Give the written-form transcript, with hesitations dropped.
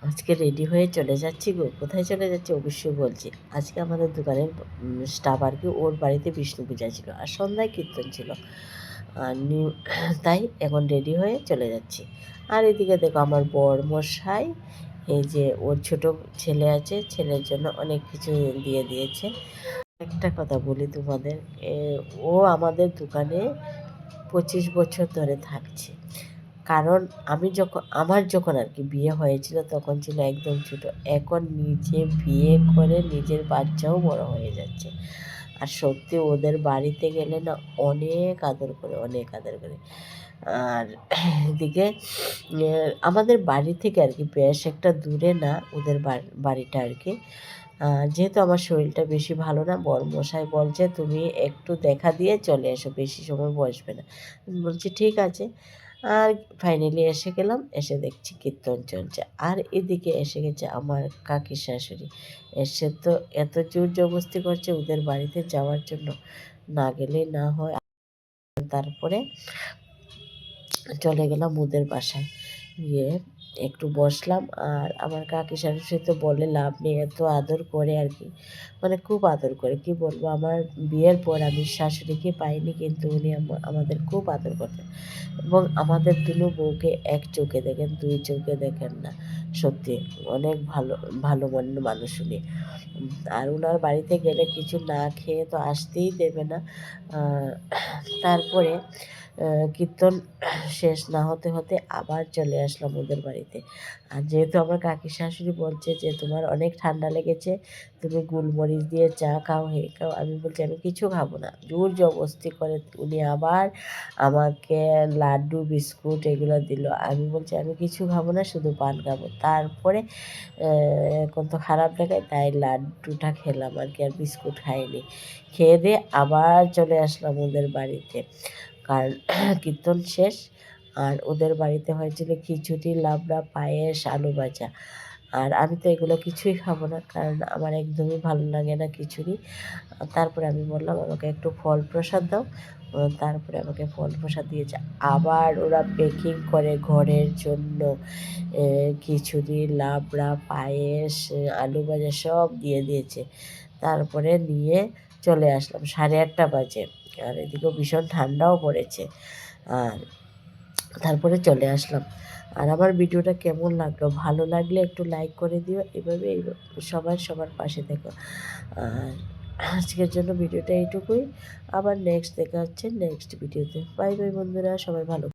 আজকে রেডি হয়ে চলে যাচ্ছি গো। কোথায় চলে যাচ্ছি অবশ্যই বলছি। আজকে আমাদের দোকানের স্টাফ আর কি, ওর বাড়িতে বিষ্ণু পূজা ছিল আর সন্ধ্যায় কীর্তন ছিল। আর তাই এখন রেডি হয়ে চলে যাচ্ছি। আর এদিকে দেখো আমার বরমশাই, এই যে ওর ছোট ছেলে আছে, ছেলের জন্য অনেক কিছু দিয়ে দিয়েছে। একটা কথা বলি তোমাদের, ও আমাদের দোকানে 25 বছর ধরে থাকছে। কারণ আমার যখন আর কি বিয়ে হয়েছিল তখন ছিল একদম ছোট। এখন নিজে বিয়ে করে নিজের বাচ্চাও বড় হয়ে যাচ্ছে। আর সত্যি ওদের বাড়িতে গেলে না অনেক আদর করে, অনেক আদর করে। আর এদিকে আমাদের বাড়ি থেকে আর কি বেশ একটা দূরে না ওদের বাড়িটা আর কি। যেহেতু আমার শরীরটা বেশি ভালো না, বরমশাই বলছে তুমি একটু দেখা দিয়ে চলে এসো, বেশি সময় বসবে না। বলছি ঠিক আছে। আর ফাইনালি এসে গেলাম, এসে দেখছি কীর্তন চলছে। আর এদিকে এসে গেছে আমার কাকির শাশুড়ি। এসে তো এত জোর জবরদস্তি করছে ওদের বাড়িতে যাওয়ার জন্য, না গেলেই না হয়। তারপরে চলে গেলাম ওদের বাসায়, গিয়ে একটু বসলাম। আর আমার কাকি শাশুড়ি তো বলে লাভ নেই, এত আদর করে আর কি, মানে খুব আদর করে। কি বলবো, আমার বিয়ের পর আমি শাশুড়িকে পাইনি, কিন্তু উনি আমাদের খুব আদর করতেন। এবং আমাদের দুনো বউকে এক চোখে দেখেন, দুই চোখে দেখেন না। সত্যি অনেক ভালো, ভালো মনের মানুষ উনি। আর ওনার বাড়িতে গেলে কিছু না খেয়ে তো আসতেই দেবে না। তারপরে কীর্তন শেষ না হতে হতে আবার চলে আসলাম ওদের বাড়িতে। আর যেহেতু আমার কাকি শাশুড়ি বলছে যে তোমার অনেক ঠান্ডা লেগেছে, তুমি গোলমরিচ দিয়ে চা খাও, হে খাও। আমি বলছি আমি কিছু খাবো না। জোর জবরদস্তি করে উনি আবার আমাকে লাড্ডু বিস্কুট এগুলো দিল। আমি বলছি আমি কিছু খাবো না, শুধু পান খাবো। তারপরে এখন তো খারাপ দেখায়, তাই লাড্ডুটা খেলাম আর কি, আর বিস্কুট খাইনি। খেয়ে দিয়ে আবার চলে আসলাম ওদের বাড়িতে, কারণ কীর্তন শেষ। আর ওদের বাড়িতে হয়েছিল খিচুড়ি, লাবড়া, পায়েস, আলু ভাজা। আর আমি তো এগুলো কিছুই খাবো না, কারণ আমার একদমই ভালো লাগে না খিচুড়ি। তারপরে আমি বললাম আমাকে একটু ফল প্রসাদ দাও। তারপরে আমাকে ফল প্রসাদ দিয়েছে। আবার ওরা প্যাকিং করে ঘরের জন্য খিচুড়ি, লাবড়া, পায়েস, আলু ভাজা সব দিয়ে দিয়েছে। তারপরে নিয়ে চলে আসলাম, 8:30 বাজে। আর এদিকেও ভীষণ ঠান্ডাও পড়েছে। আর তারপরে চলে আসলাম। আর আমার ভিডিওটা কেমন লাগলো, ভালো লাগলে একটু লাইক করে দিও। এভাবে সবার পাশে থেকো। আর আজকের জন্য ভিডিওটা এইটুকুই। আবার নেক্সট দেখা হচ্ছে নেক্সট ভিডিওতে। বাই বাই বন্ধুরা, সবাই ভালো